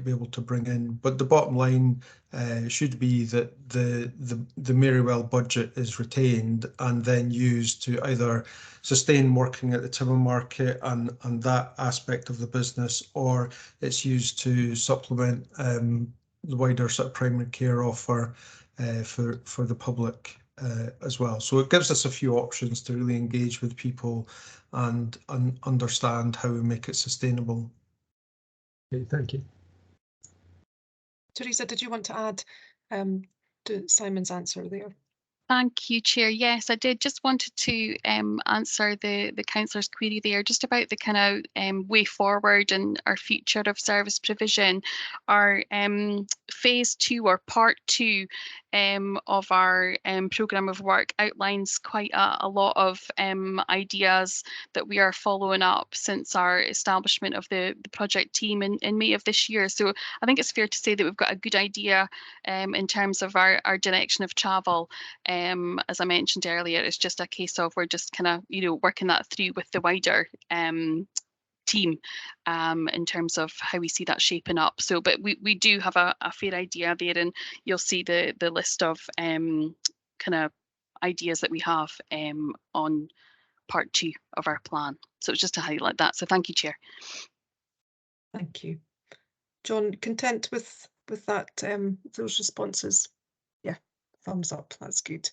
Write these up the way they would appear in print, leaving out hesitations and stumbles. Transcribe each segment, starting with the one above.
be able to bring in. But the bottom line should be that the Marywell budget is retained and then used to either sustain working at the timber market and that aspect of the business, or it's used to supplement the wider sort of primary care offer for the public as well. So it gives us a few options to really engage with people and understand how we make it sustainable. Okay, thank you. Teresa, did you want to add to Simon's answer there? Thank you, Chair. Yes, I did. Just wanted to answer the councillor's query there, just about the kind of way forward and our future of service provision. Our phase 2 or part 2 of our programme of work outlines quite a lot of ideas that we are following up since our establishment of the project team in May of this year. So I think it's fair to say that we've got a good idea in terms of our direction of travel. As I mentioned earlier, it's just a case of we're just kind of, working that through with the wider team in terms of how we see that shaping up. So, but we do have a fair idea there, and you'll see the list of kind of ideas that we have on part 2 of our plan. So it's just to highlight that. So thank you, Chair. Thank you. John, content with that, those responses? Yeah, thumbs up, that's good.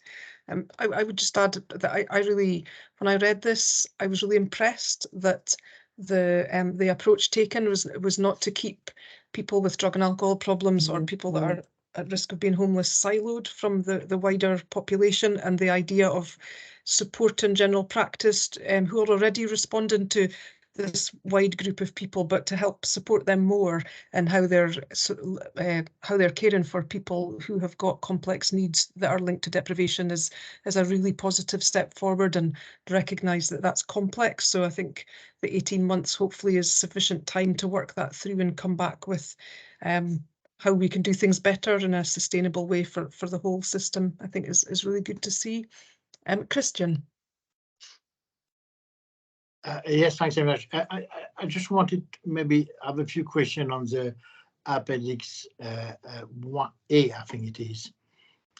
I would just add that I really, when I read this, I was really impressed that the approach taken was not to keep people with drug and alcohol problems or people that are at risk of being homeless siloed from the wider population, and the idea of support in general practice who are already responding to this wide group of people, but to help support them more and how they're caring for people who have got complex needs that are linked to deprivation is a really positive step forward, and recognise that that's complex. So I think the 18 months hopefully is sufficient time to work that through and come back with how we can do things better in a sustainable way for the whole system. I think is really good to see. Christian. Yes, thanks very much. I just wanted maybe have a few questions on the Appendix 1A, I think it is,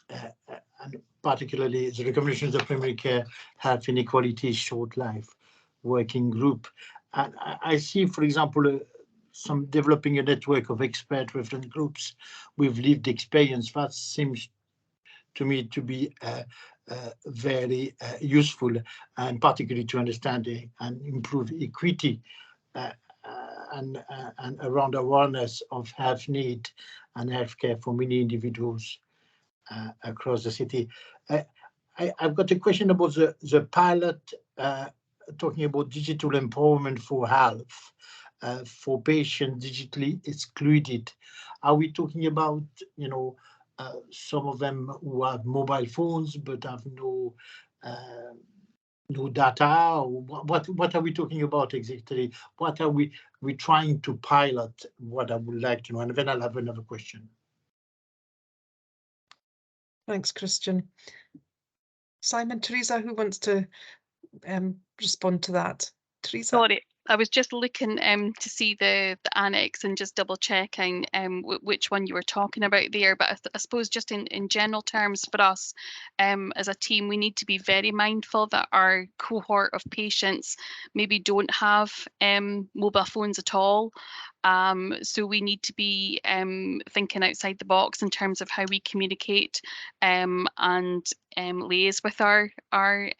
and particularly the recommendations of primary care health inequality short life working group. And I see, for example, some developing a network of expert reference groups with lived experience. That seems to me to be very useful, and particularly to understand and improve equity and around awareness of health need and healthcare for many individuals across the city. I've got a question about the pilot talking about digital empowerment for health for patients digitally excluded. Are we talking about, some of them who have mobile phones but have no data? Or what are we talking about exactly? What are we trying to pilot? What I would like to know, and then I'll have another question. Thanks, Christian. Simon, Teresa, who wants to respond to that? Teresa. Sorry, I was just looking to see the annex and just double checking which one you were talking about there. But I suppose just in general terms for us as a team, we need to be very mindful that our cohort of patients maybe don't have mobile phones at all. So we need to be thinking outside the box in terms of how we communicate and liaise with our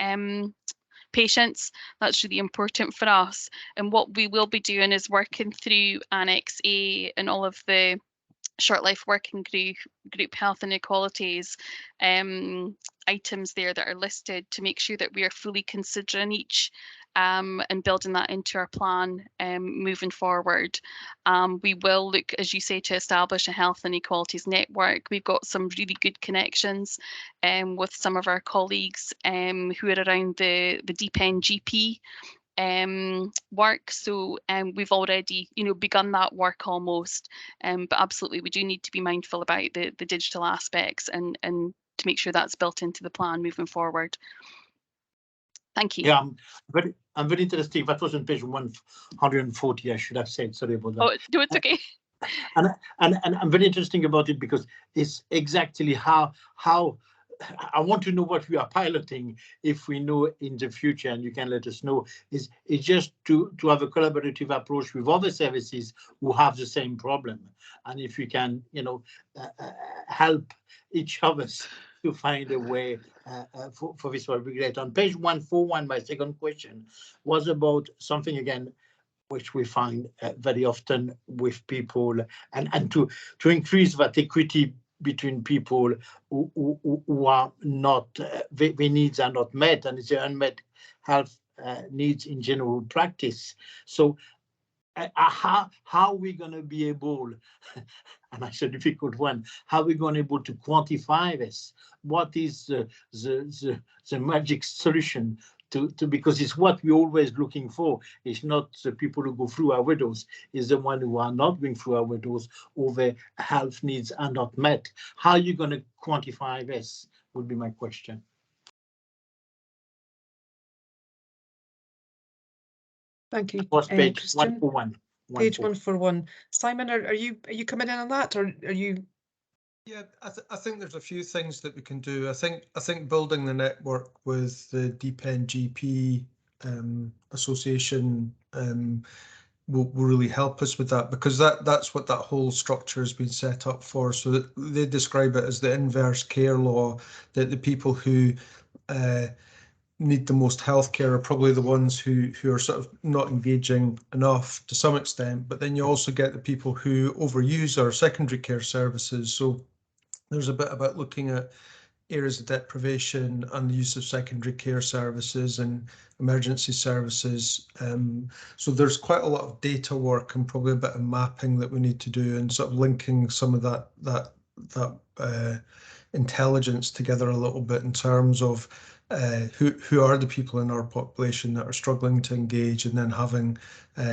patients. That's really important for us. And what we will be doing is working through Annex A and all of the short life working group health inequalities items there that are listed, to make sure that we are fully considering each and building that into our plan moving forward. We will look, as you say, to establish a health inequalities network. We've got some really good connections with some of our colleagues who are around the deep end GP work. So we've already, begun that work almost. But absolutely, we do need to be mindful about the digital aspects and to make sure that's built into the plan moving forward. Thank you. Yeah, I'm very interested. That was on page 140. I should have said. Sorry about that. Oh, no, it's okay. and I'm very interesting about it because it's exactly how I want to know what we are piloting. If we know in the future, and you can let us know, is just to have a collaborative approach with other services who have the same problem, and if we can, help each of us to find a way for this will be great. On page 141, my second question was about something again which we find very often with people, and to increase that equity between people who are not, their needs are not met, and it's the unmet health needs in general practice. So how are we going to be able, and that's a difficult one, how are we going to be able to quantify this? What is the magic solution to because it's what we're always looking for. It's not the people who go through our windows, it's the one who are not going through our windows, or their health needs are not met. How are you going to quantify this would be my question. Thank you, First page Christian. 141. Page 141. Simon, are you coming in on that, or are you? Yeah, I think there's a few things that we can do. I think building the network with the DPEN GP association will really help us with that, because that's what that whole structure has been set up for. So that they describe it as the inverse care law, that the people who need the most healthcare are probably the ones who are sort of not engaging enough to some extent, but then you also get the people who overuse our secondary care services. So there's a bit about looking at areas of deprivation and the use of secondary care services and emergency services. So there's quite a lot of data work and probably a bit of mapping that we need to do, and sort of linking some of that intelligence together a little bit in terms of who are the people in our population that are struggling to engage and then having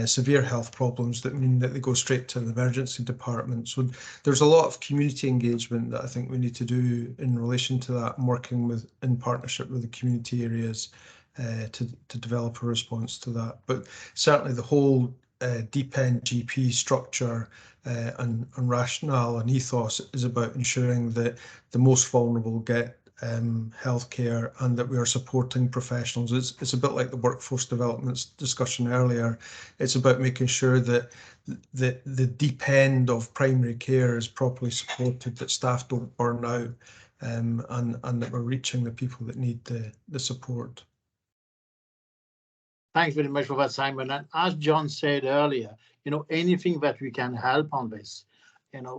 severe health problems that mean that they go straight to the emergency department. So there's a lot of community engagement that I think we need to do in relation to that, and working in partnership with the community areas to develop a response to that. But certainly the whole DPEN GP structure and rationale and ethos is about ensuring that the most vulnerable get healthcare, and that we are supporting professionals. It's a bit like the workforce development discussion earlier. It's about making sure that the deep end of primary care is properly supported, that staff don't burn out, and that we're reaching the people that need the support. Thanks very much for that, Simon. And as John said earlier, anything that we can help on this, we're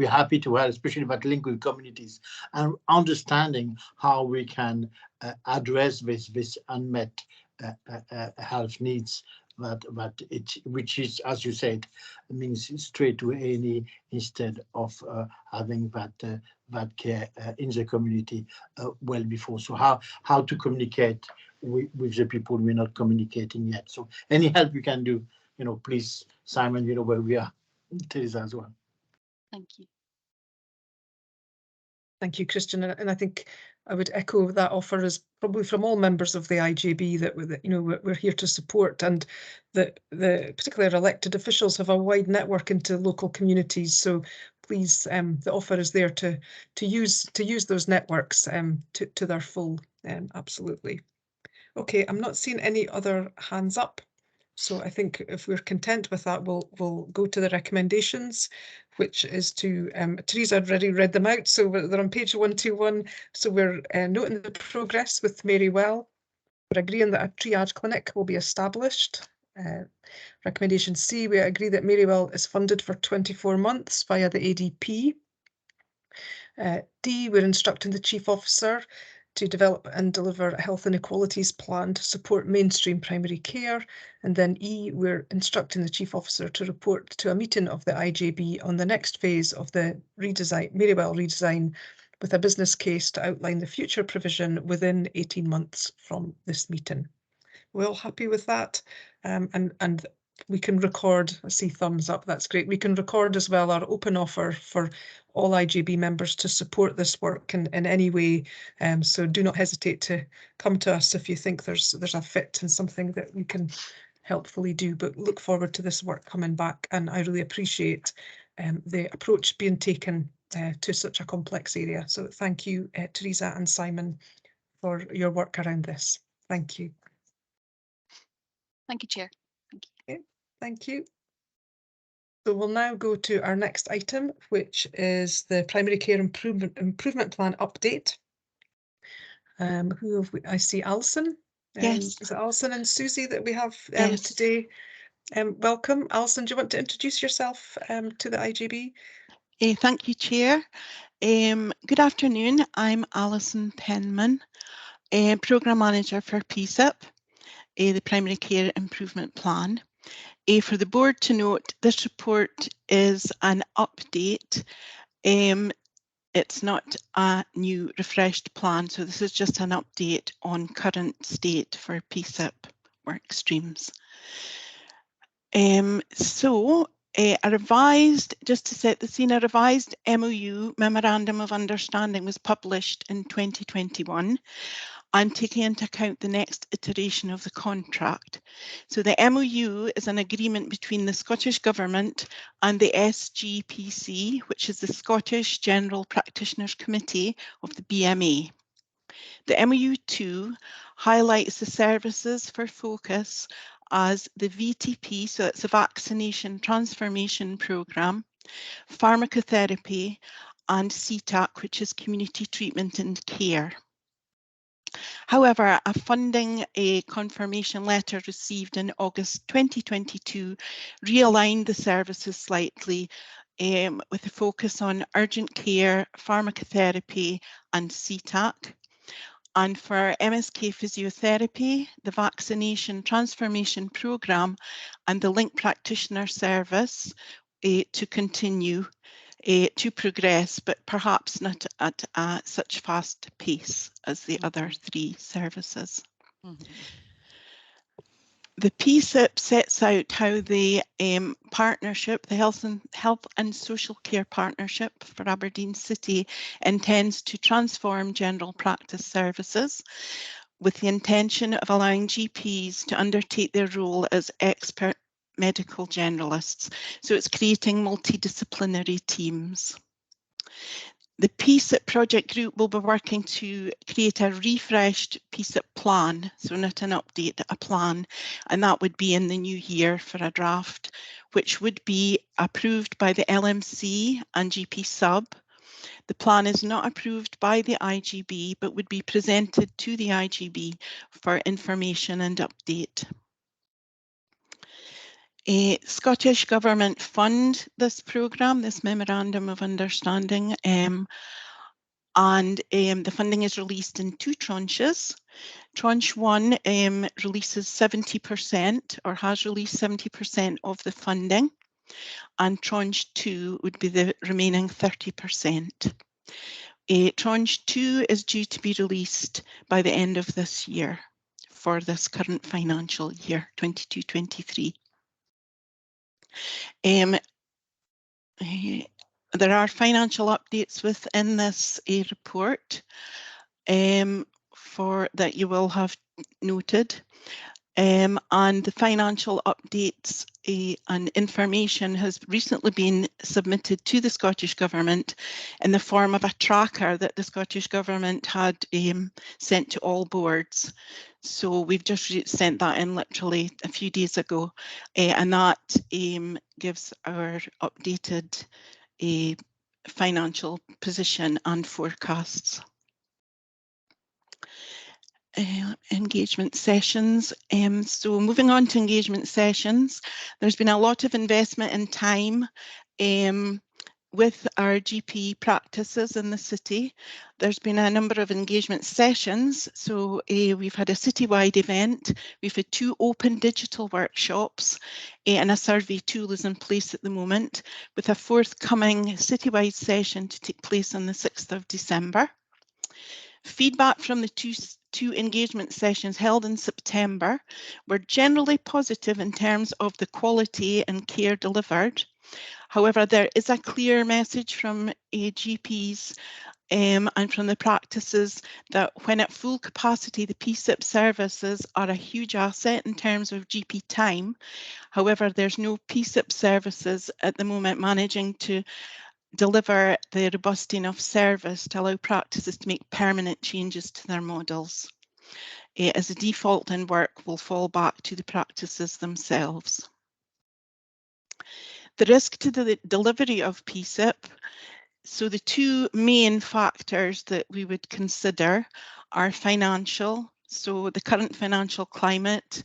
happy to help, especially that link with communities and understanding how we can address this unmet health needs which is, as you said, means straight to A&E instead of having that care in the community well before. So how to communicate with the people we're not communicating yet. So any help you can do, please, Simon, where we are. Teresa as well. Thank you. Thank you, Christian. And I think I would echo that offer as probably from all members of the IJB that we're here to support, and that particularly our elected officials have a wide network into local communities. So please, the offer is there to use those networks to their full. Absolutely. Okay, I'm not seeing any other hands up. So I think if we're content with that, we'll go to the recommendations, which is to, Teresa had already read them out, so they're on page 121. So we're noting the progress with Marywell. We're agreeing that a triage clinic will be established. Recommendation C, we agree that Marywell is funded for 24 months via the ADP. D, we're instructing the Chief Officer to develop and deliver a health inequalities plan to support mainstream primary care. And then E, we're instructing the Chief Officer to report to a meeting of the IJB on the next phase of the Marywell redesign, with a business case to outline the future provision within 18 months from this meeting. We're all happy with that, and we can record. I see thumbs up. That's great. We can record as well our open offer for all IJB members to support this work in any way. So do not hesitate to come to us if you think there's a fit and something that we can helpfully do, but look forward to this work coming back, and I really appreciate the approach being taken to such a complex area. So thank you, Teresa and Simon, for your work around this. Thank you. Thank you, Chair. Thank you. Okay, thank you. So we'll now go to our next item, which is the Primary Care Improvement Plan update. Who have we? I see Alison. Yes. Is it Alison and Susie that we have Yes. today? Welcome. Alison, do you want to introduce yourself to the IGB? Thank you, Chair. Good afternoon. I'm Alison Penman, Programme Manager for PSIP, the Primary Care Improvement Plan. For the board to note, this report is an update. It's not a new refreshed plan, so this is just an update on current state for PSIP work streams. A revised, just to set the scene, a revised MOU, Memorandum of Understanding, was published in 2021 and taking into account the next iteration of the contract. So the MOU is an agreement between the Scottish Government and the SGPC, which is the Scottish General Practitioners Committee of the BMA. The MOU2 highlights the services for focus as the VTP, so it's a vaccination transformation programme, pharmacotherapy, and CTAC, which is community treatment and care. However, a funding confirmation letter received in August 2022 realigned the services slightly with a focus on urgent care, pharmacotherapy, and CTAC. And for MSK physiotherapy, the vaccination transformation programme and the link practitioner service to continue to progress, but perhaps not at such fast pace as the other three services. The PSIP sets out how the partnership, the Health and Social Care Partnership for Aberdeen City, intends to transform general practice services with the intention of allowing GPs to undertake their role as expert medical generalists. So it's creating multidisciplinary teams. The PSIP project group will be working to create a refreshed PSIP plan, so not an update, a plan, and that would be in the new year for a draft, which would be approved by the LMC and GP sub. The plan is not approved by the IGB, but would be presented to the IGB for information and update. Scottish Government fund this programme, this Memorandum of Understanding, and the funding is released in two tranches. Tranche 1 releases 70% or has released 70% of the funding, and Tranche 2 would be the remaining 30%. Tranche 2 is due to be released by the end of this year for this current financial year, 22-23. There are financial updates within this report for that you will have noted. And the financial updates and information has recently been submitted to the Scottish Government in the form of a tracker that the Scottish Government had sent to all boards. So we've just sent that in literally a few days ago, and that gives our updated financial position and forecasts. Engagement sessions. So moving on to engagement sessions, there's been a lot of investment in time with our GP practices in the city. There's been a number of engagement sessions. So we've had a citywide event, we've had 2 open digital workshops, and a survey tool is in place at the moment, with a forthcoming citywide session to take place on the 6th of December. Feedback from the two engagement sessions held in September were generally positive in terms of the quality and care delivered. However, there is a clear message from GPs and from the practices that when at full capacity, the PSIP services are a huge asset in terms of GP time. However, there's no PSIP services at the moment managing to deliver the robust enough service to allow practices to make permanent changes to their models. As a default, and work will fall back to the practices themselves. The risk to the delivery of PSIP. So the two main factors that we would consider are financial. So the current financial climate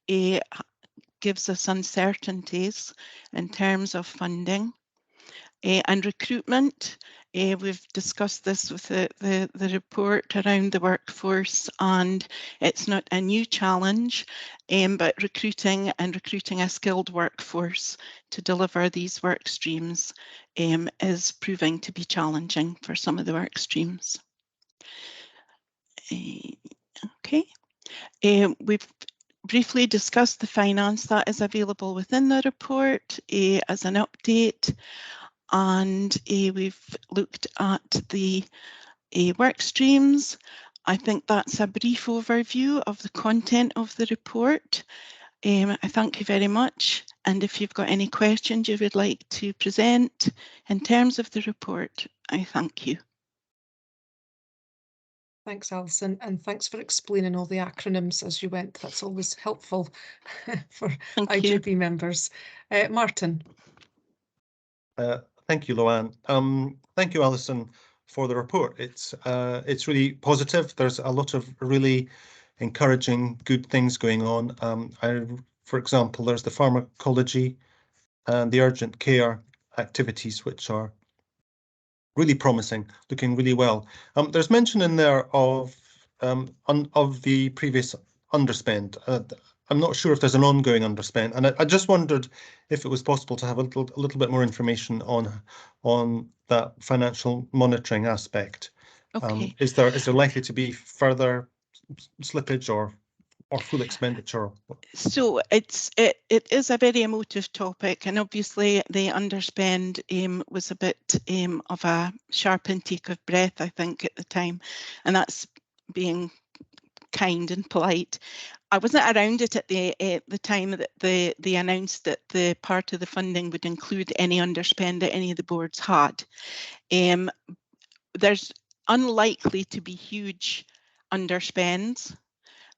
gives us uncertainties in terms of funding. And recruitment, we've discussed this with the report around the workforce, and it's not a new challenge, but recruiting a skilled workforce to deliver these work streams is proving to be challenging for some of the work streams. Okay, we've briefly discussed the finance that is available within the report as an update. And we've looked at the work streams. I think that's a brief overview of the content of the report. I thank you very much. And if you've got any questions you would like to present in terms of the report, I thank you. Thanks, Alison, and thanks for explaining all the acronyms as you went. That's always helpful for IJB members. Martin. Thank you, Luann. Thank you, Alison, for the report. It's really positive. There's a lot of really encouraging, good things going on. For example, there's the pharmacology and the urgent care activities, which are really promising, looking really well. There's mention in there of the previous underspend. I'm not sure if there's an ongoing underspend, and I just wondered if it was possible to have a little bit more information on that financial monitoring aspect. Okay. Is there likely to be further slippage or full expenditure? So it is a very emotive topic, and obviously the underspend was a bit of a sharp intake of breath, I think, at the time, and that's being kind and polite. I wasn't around it at the time that they announced that the part of the funding would include any underspend that any of the boards had. There's unlikely to be huge underspends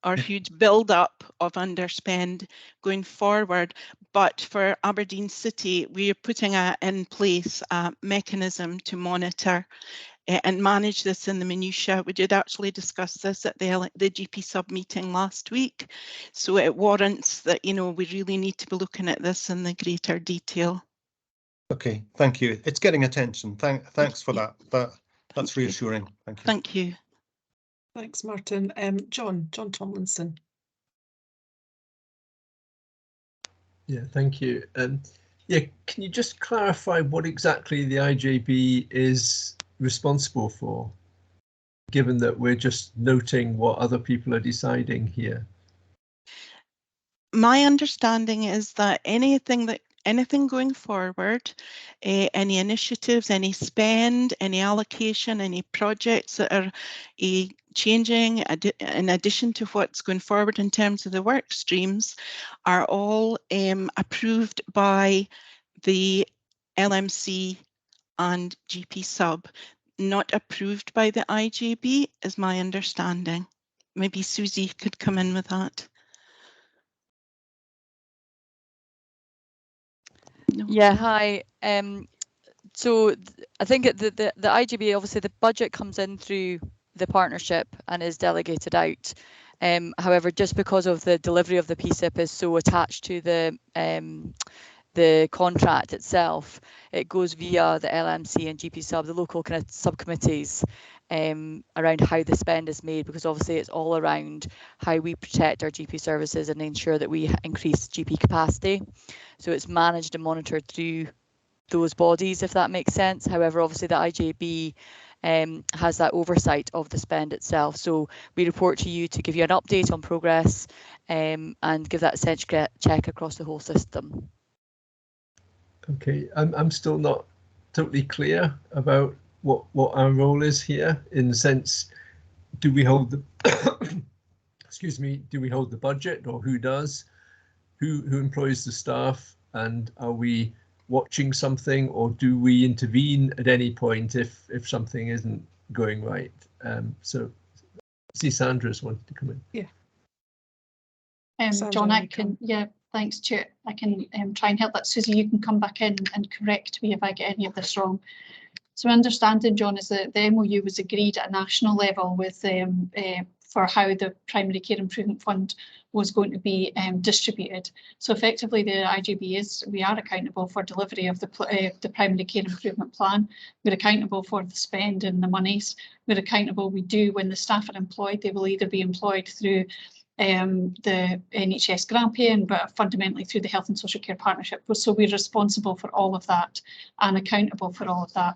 or huge build-up of underspend going forward, but for Aberdeen City, we are putting in place a mechanism to monitor and manage this in the minutiae. We did actually discuss this at the GP sub meeting last week, so it warrants that, you know, we really need to be looking at this in the greater detail. Okay, thank you. It's getting attention. Thanks for that. That's reassuring. Thank you. Thank you. Thanks, Martin. John Tomlinson. Yeah, thank you. Yeah, can you just clarify what exactly the IJB is responsible for, given that we're just noting what other people are deciding here? My understanding is that anything going forward, any initiatives, any spend, any allocation, any projects that are changing in addition to what's going forward in terms of the work streams are all approved by the LMC and GP sub, not approved by the IJB, is my understanding. Maybe Susie could come in with that. No. Yeah, hi. So I think the IJB, obviously the budget comes in through the partnership and is delegated out. However, just because of the delivery of the PSIP is so attached to the contract itself, it goes via the LMC and GP sub, the local kind of subcommittees around how the spend is made, because obviously it's all around how we protect our GP services and ensure that we increase GP capacity. So it's managed and monitored through those bodies, if that makes sense. However, obviously the IJB has that oversight of the spend itself. So we report to you to give you an update on progress and give that sense check across the whole system. Okay, I'm still not totally clear about what our role is here, in the sense, do we hold the excuse me, do we hold the budget, or who does? Who employs the staff, and are we watching something, or do we intervene at any point if something isn't going right? So I see Sandra's wanted to come in. Yeah. John, I can, yeah, thanks, Chair. I can try and help that. Susie, you can come back in and correct me if I get any of this wrong. So my understanding, John, is that the MOU was agreed at a national level with for how the Primary Care Improvement Fund was going to be distributed. So effectively, the IGB we are accountable for delivery of the Primary Care Improvement Plan. We're accountable for the spend and the monies. We're accountable, when the staff are employed, they will either be employed through the NHS grant paying, but fundamentally through the Health and Social Care Partnership. So we're responsible for all of that and accountable for all of that.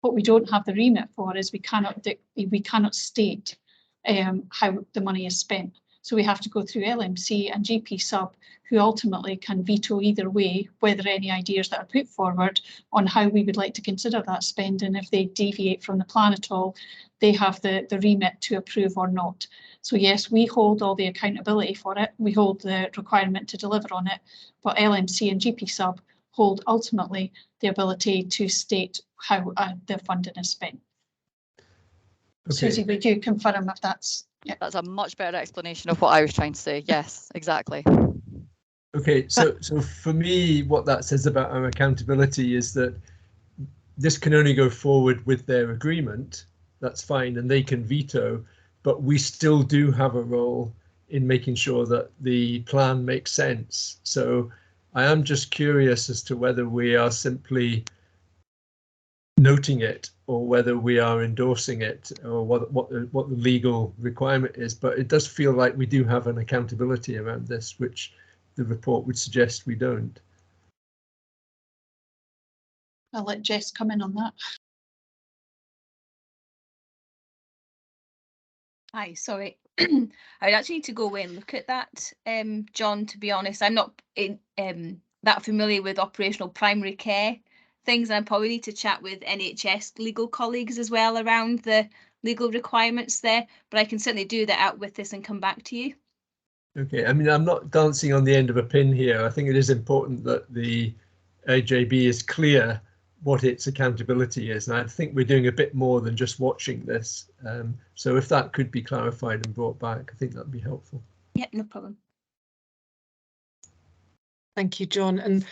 What we don't have the remit for is we cannot state how the money is spent. So we have to go through LMC and GP sub, who ultimately can veto either way whether any ideas that are put forward on how we would like to consider that spend, and if they deviate from the plan at all, they have the remit to approve or not. So yes, we hold all the accountability for it, we hold the requirement to deliver on it, but LMC and GP sub hold ultimately the ability to state how the funding is spent. Okay. Susie, would you confirm if that's... Yeah. That's a much better explanation of what I was trying to say. Yes, exactly. Okay, so for me, what that says about our accountability is that this can only go forward with their agreement. That's fine, and they can veto, but we still do have a role in making sure that the plan makes sense. So I am just curious as to whether we are simply noting it, or whether we are endorsing it, or what the legal requirement is. But it does feel like we do have an accountability around this, which the report would suggest we don't. I'll let Jess come in on that. Hi, sorry. I would actually need to go away and look at that, John, to be honest. I'm not that familiar with operational primary care things, and I probably need to chat with NHS legal colleagues as well around the legal requirements there, but I can certainly do that out with this and come back to you. Okay, I mean, I'm not dancing on the end of a pin here. I think it is important that the AJB is clear what its accountability is, and I think we're doing a bit more than just watching this. So if that could be clarified and brought back, I think that'd be helpful. Yeah, no problem. Thank you, John. And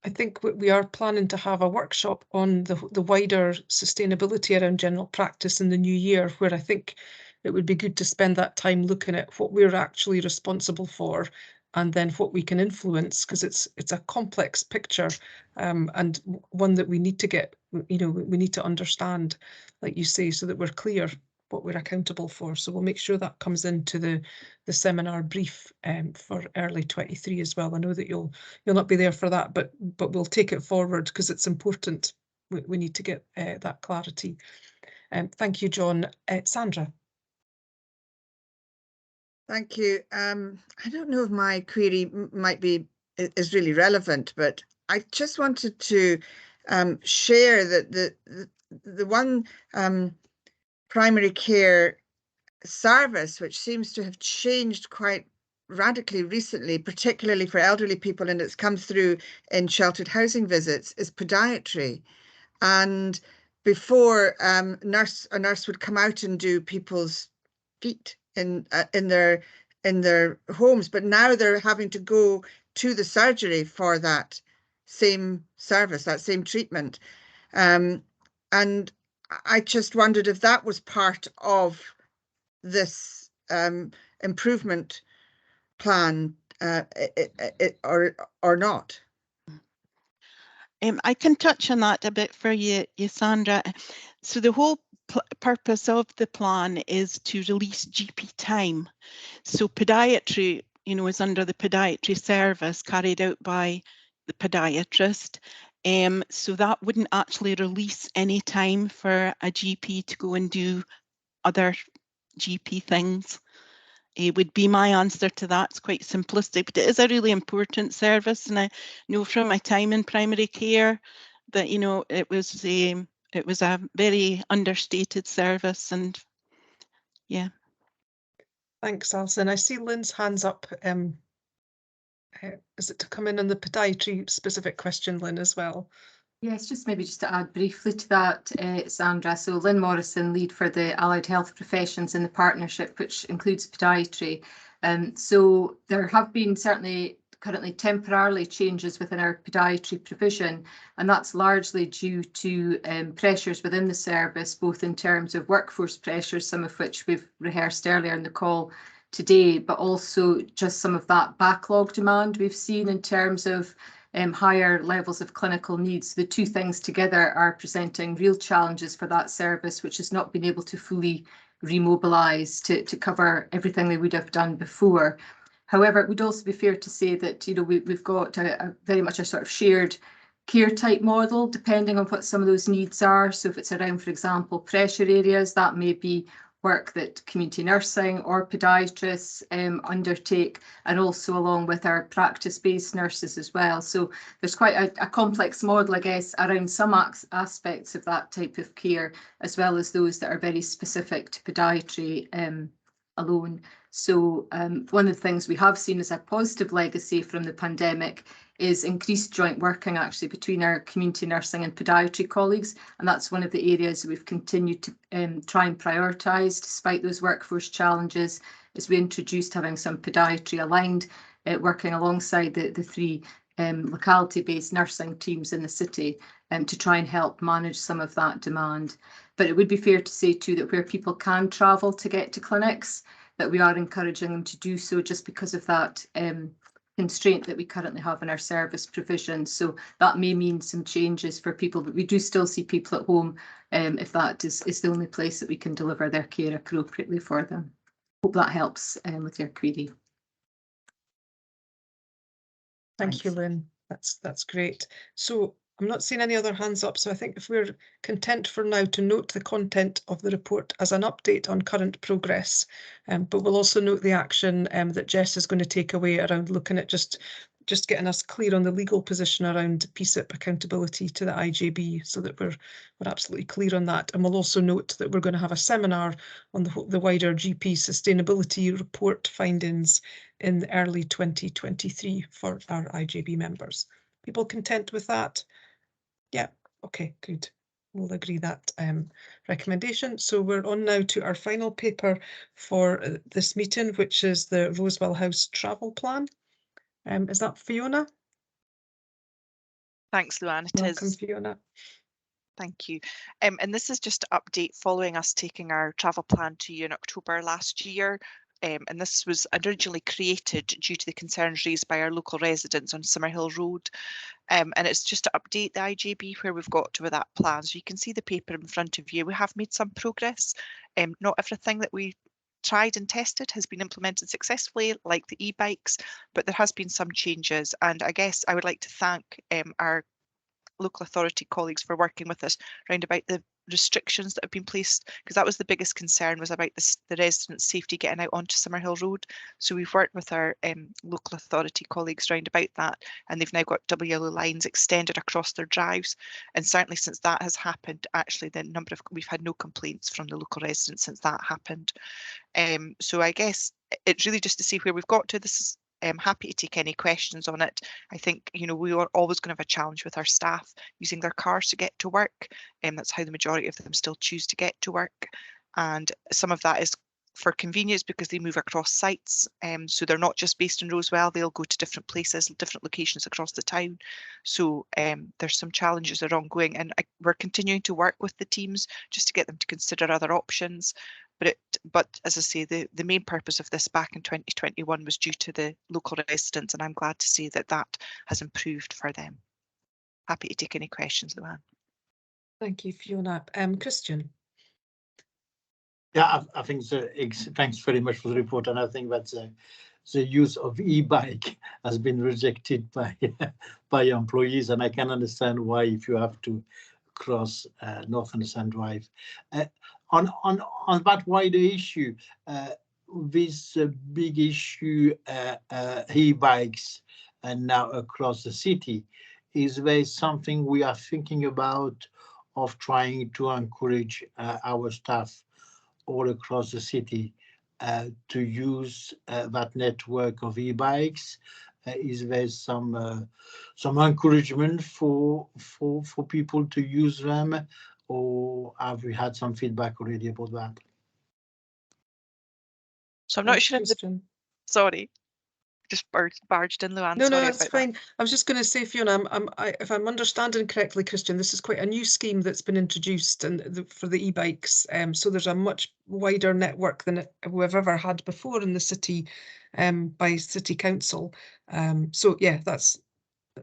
I think we are planning to have a workshop on the wider sustainability around general practice in the new year, where I think it would be good to spend that time looking at what we're actually responsible for, and then what we can influence, because it's a complex picture, and one that we need to get, we need to understand, like you say, so that we're clear what we're accountable for. So we'll make sure that comes into the seminar brief for early 23 as well. I know that you'll not be there for that, but we'll take it forward because it's important. We need to get that clarity. Thank you, John. Sandra. Thank you. I don't know if my query is really relevant, but I just wanted to share that the one primary care service, which seems to have changed quite radically recently, particularly for elderly people, and it's come through in sheltered housing visits, is podiatry. And before, a nurse would come out and do people's feet in their homes, but now they're having to go to the surgery for that same service, that same treatment. And I just wondered if that was part of this improvement plan or not. I can touch on that a bit for you, Sandra. So the whole purpose of the plan is to release GP time. So podiatry, is under the podiatry service carried out by the podiatrist. So that wouldn't actually release any time for a GP to go and do other GP things. It would be my answer to that. It's quite simplistic, but it is a really important service. And I know from my time in primary care that, it was it was a very understated service, and yeah. Thanks, Alison. I see Lynn's hands up. Is it to come in on the podiatry specific question, Lynn, as well? Yes, just to add briefly to that, Sandra. So Lynn Morrison, lead for the allied health professions in the partnership, which includes podiatry. So there have been certainly currently temporarily changes within our podiatry provision, and that's largely due to pressures within the service, both in terms of workforce pressures, some of which we've rehearsed earlier in the call today, but also just some of that backlog demand we've seen in terms of higher levels of clinical needs. The two things together are presenting real challenges for that service, which has not been able to fully remobilise to cover everything they would have done before. However, it would also be fair to say that, you know, we've got a very much a sort of shared care type model, depending on what some of those needs are. So if it's around, for example, pressure areas, that may be work that community nursing or podiatrists undertake, and also along with our practice-based nurses as well. So there's quite a complex model, I guess, around some aspects of that type of care, as well as those that are very specific to podiatry alone. So one of the things we have seen as a positive legacy from the pandemic is increased joint working actually between our community nursing and podiatry colleagues, and that's one of the areas we've continued to try and prioritise despite those workforce challenges, as we introduced having some podiatry aligned working alongside the three locality-based nursing teams in the city to try and help manage some of that demand. But it would be fair to say too that where people can travel to get to clinics, that we are encouraging them to do so, just because of that constraint that we currently have in our service provision. So that may mean some changes for people, but we do still see people at home if that is the only place that we can deliver their care appropriately for them. Hope that helps with your query. Thank you, Lynn. That's great. So I'm not seeing any other hands up, so I think if we're content for now to note the content of the report as an update on current progress, but we'll also note the action that Jess is going to take away around looking at just getting us clear on the legal position around PSIP accountability to the IJB, so that we're absolutely clear on that. And we'll also note that we're going to have a seminar on the wider GP sustainability report findings in early 2023 for our IJB members. People content with that? Yeah, okay, good. We'll agree that recommendation. So we're on now to our final paper for this meeting, which is the Rosewell House travel plan. Is that Fiona? Thanks, Luann. Welcome, Fiona. Thank you. And this is just an update following us taking our travel plan to you in October last year. And this was originally created due to the concerns raised by our local residents on Summerhill Road. And it's just to update the IJB where we've got to with that plan. So you can see the paper in front of you. We have made some progress. Not everything that we tried and tested has been implemented successfully, like the e-bikes, but there has been some changes. And I guess I would like to thank our local authority colleagues for working with us around about the restrictions that have been placed, because that was the biggest concern, was about the residents' safety getting out onto Summerhill Road. So we've worked with our local authority colleagues around about that, and they've now got double yellow lines extended across their drives. And certainly since that has happened, actually we've had no complaints from the local residents since that happened. So I guess it's really just to see where we've got to. This is I'm happy to take any questions on it. I think, you know, we are always going to have a challenge with our staff using their cars to get to work. That's how the majority of them still choose to get to work. And some of that is for convenience because they move across sites. So they're not just based in Rosewell, they'll go to different places, different locations across the town. So there's some challenges that are ongoing, and we're continuing to work with the teams just to get them to consider other options. But as I say, the main purpose of this back in 2021 was due to the local residents, and I'm glad to see that that has improved for them. Happy to take any questions, Luann. Thank you, Fiona. Christian. Yeah, I think so. Thanks very much for the report, and I think that the use of e-bike has been rejected by employees, and I can understand why if you have to cross North Anderson Drive. On that wider issue, this big issue, e-bikes and now across the city, is there something we are thinking about of trying to encourage our staff all across the city to use that network of e-bikes? Is there some encouragement for people to use them, or have we had some feedback already about that? So I'm not Thanks, sure if the, Christian. sorry, just barged in, Luann. No, Sorry that's about that. fine. I was just going to say, Fiona, if I'm understanding correctly, Christian, this is quite a new scheme that's been introduced for the e-bikes. So there's a much wider network than we've ever had before in the city by City Council. So yeah,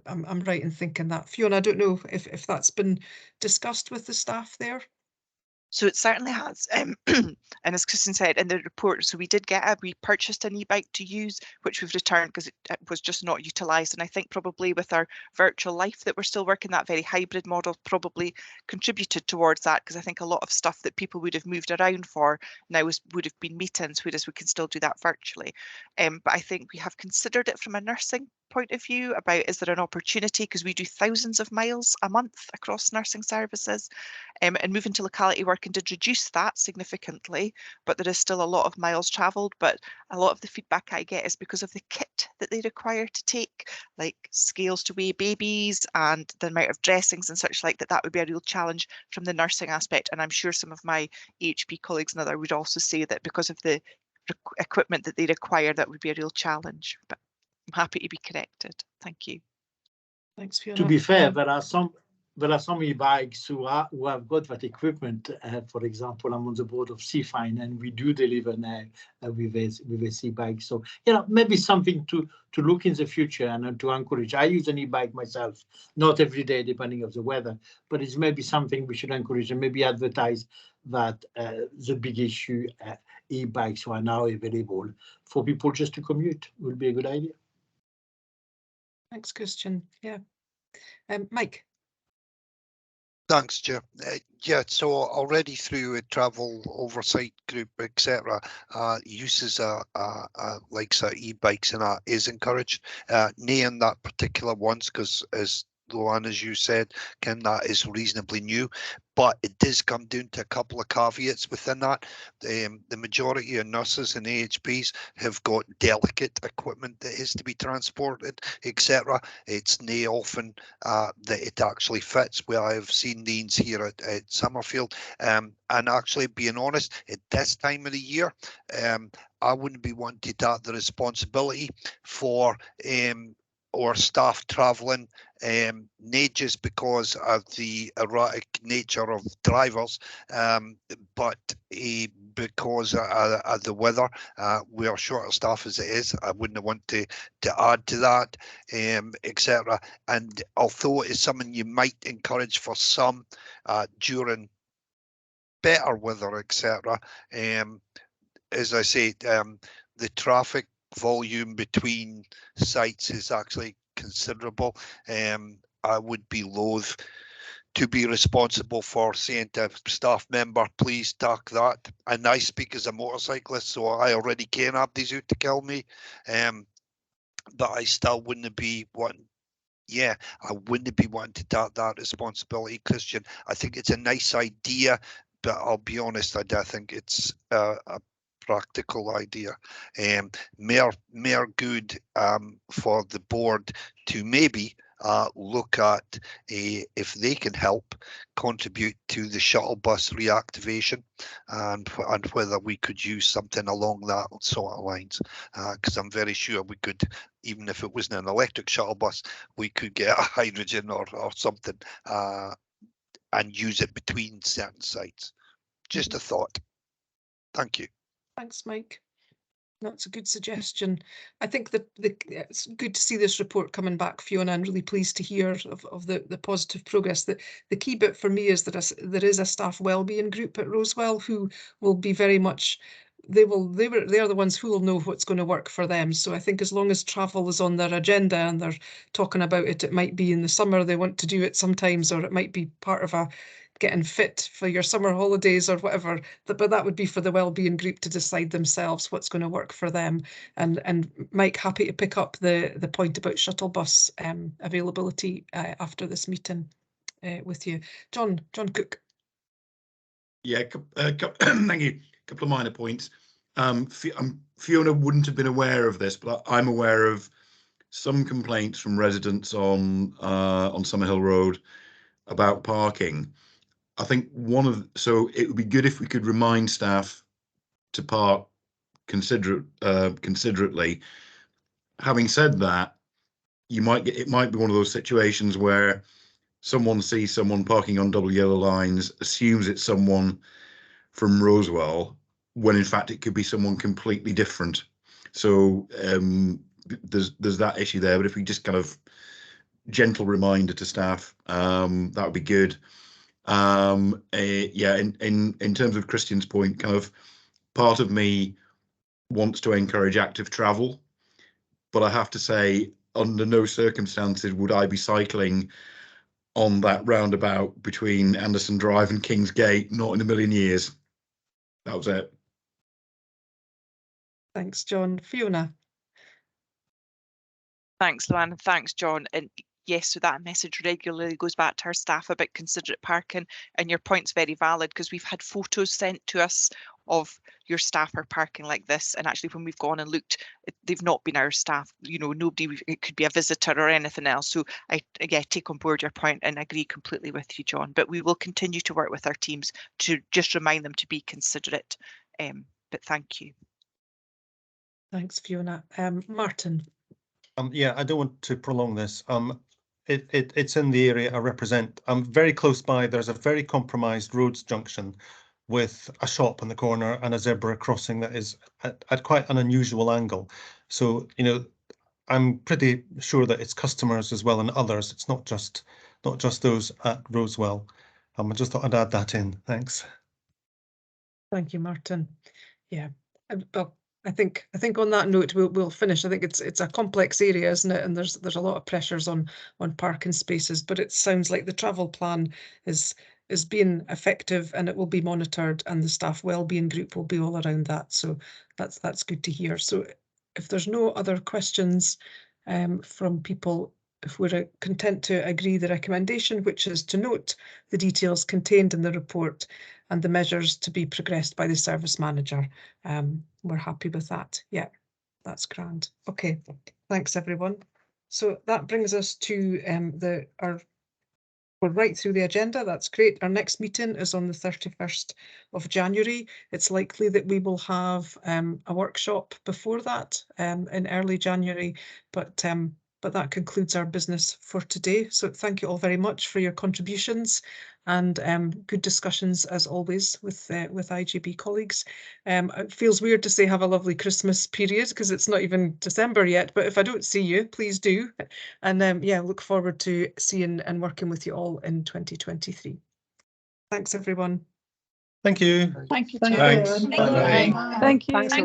I'm right in thinking that. Fiona, I don't know if that's been discussed with the staff there. So it certainly has, and as Kristen said in the report, so we purchased an e-bike to use, which we've returned because it was just not utilised. And I think probably with our virtual life that we're still working, that very hybrid model probably contributed towards that, because I think a lot of stuff that people would have moved around for now would have been meetings, whereas we can still do that virtually. But I think we have considered it from a nursing point of view about, is there an opportunity, because we do thousands of miles a month across nursing services, and moving to locality working did reduce that significantly, but there is still a lot of miles travelled. But a lot of the feedback I get is because of the kit that they require to take, like scales to weigh babies and the amount of dressings and such like, that would be a real challenge from the nursing aspect. And I'm sure some of my HP colleagues and other would also say that because of the equipment that they require, that would be a real challenge. But I'm happy to be corrected. Thank you. Thanks, Fiona. To be fair, there are some e-bikes who have got that equipment. For example, I'm on the board of CFINE, and we do deliver now with a e-bike. So maybe something to look in the future and to encourage. I use an e-bike myself, not every day depending on the weather, but it's maybe something we should encourage and maybe advertise that the big issue e-bikes are now available for people just to commute will be a good idea. Thanks, Christian. Yeah. Mike. Thanks, Chair. Yeah, so already through a travel oversight group, etc., uses like e-bikes and that is encouraged. Nay in that particular ones, because as Luann, as you said, Kim, that is reasonably new, but it does come down to a couple of caveats within that. The majority of nurses and AHPs have got delicate equipment that is to be transported, etc. It's not often that it actually fits. Where I've seen these here at Summerfield, and actually, being honest, at this time of the year, I wouldn't be wanting to take the responsibility for or staff travelling, not just because of the erratic nature of drivers, but because of the weather. We are short of staff as it is. I wouldn't want to add to that, etc. And although it is something you might encourage for some during better weather, etc., as I say, the traffic volume between sites is actually considerable. I would be loath to be responsible for saying to a staff member, please tack that. And I speak as a motorcyclist, so I already can have these out to kill me. But I still wouldn't be wanting, I wouldn't be wanting to take that responsibility, Christian. I think it's a nice idea, but I'll be honest, I think it's a practical idea. More good for the board to maybe look at if they can help contribute to the shuttle bus reactivation, and whether we could use something along that sort of lines, because I'm very sure we could, even if it wasn't an electric shuttle bus, we could get a hydrogen or something and use it between certain sites. Just a thought. Thank you. Thanks, Mike. That's a good suggestion. I think that it's good to see this report coming back, Fiona, and really pleased to hear of the positive progress. The key bit for me is that there is a staff wellbeing group at Rosewell who will be very much, they're the ones who will know what's going to work for them. So I think as long as travel is on their agenda and they're talking about it, it might be in the summer they want to do it sometimes, or it might be part of a getting fit for your summer holidays or whatever, but that would be for the wellbeing group to decide themselves what's going to work for them. And Mike, happy to pick up the point about shuttle bus availability after this meeting. with you. John Cook. Yeah, thank you. A couple of minor points. Fiona wouldn't have been aware of this, but I'm aware of some complaints from residents on Summerhill Road about parking. I think so it would be good if we could remind staff to park considerately. Having said that, it might be one of those situations where someone sees someone parking on double yellow lines, assumes it's someone from Rosewell, when in fact it could be someone completely different. So there's that issue there. But if we just kind of gentle reminder to staff, that would be good. Yeah, in terms of Christian's point, kind of part of me wants to encourage active travel, but I have to say, under no circumstances would I be cycling on that roundabout between Anderson Drive and Kingsgate, not in a million years. That was it. Thanks, John. Fiona. Thanks, Luann, and thanks, John. And yes, so that message regularly goes back to our staff about considerate parking, and your point's very valid because we've had photos sent to us of your staff are parking like this, and actually when we've gone and looked, they've not been our staff, you know, nobody, it could be a visitor or anything else. So I take on board your point and agree completely with you, John, but we will continue to work with our teams to just remind them to be considerate, but thank you. Thanks, Fiona. Martin. Yeah, I don't want to prolong this. It's in the area I represent. I'm very close by. There's a very compromised roads junction with a shop in the corner and a zebra crossing that is at quite an unusual angle. So, you know, I'm pretty sure that it's customers as well and others. It's not just those at Rosewell. I just thought I'd add that in. Thanks. Thank you, Martin. Yeah. Well, I think on that note we'll finish. I think it's a complex area, isn't it? And there's a lot of pressures on parking spaces, but it sounds like the travel plan is being effective and it will be monitored, and the staff wellbeing group will be all around that. So that's good to hear. So if there's no other questions from people, if we're content to agree the recommendation, which is to note the details contained in the report and the measures to be progressed by the service manager, we're happy with that. Yeah, that's grand. Okay, thanks everyone. So that brings us to we're right through the agenda. That's great. Our next meeting is on the 31st of January. It's likely that we will have a workshop before that in early January, but that concludes our business for today. So thank you all very much for your contributions and good discussions as always with IGB colleagues. It feels weird to say have a lovely Christmas period because it's not even December yet, but if I don't see you, please do. And yeah, look forward to seeing and working with you all in 2023. Thanks everyone. Thank you. Thank you. Thanks. Thank you. Thanks, Luann.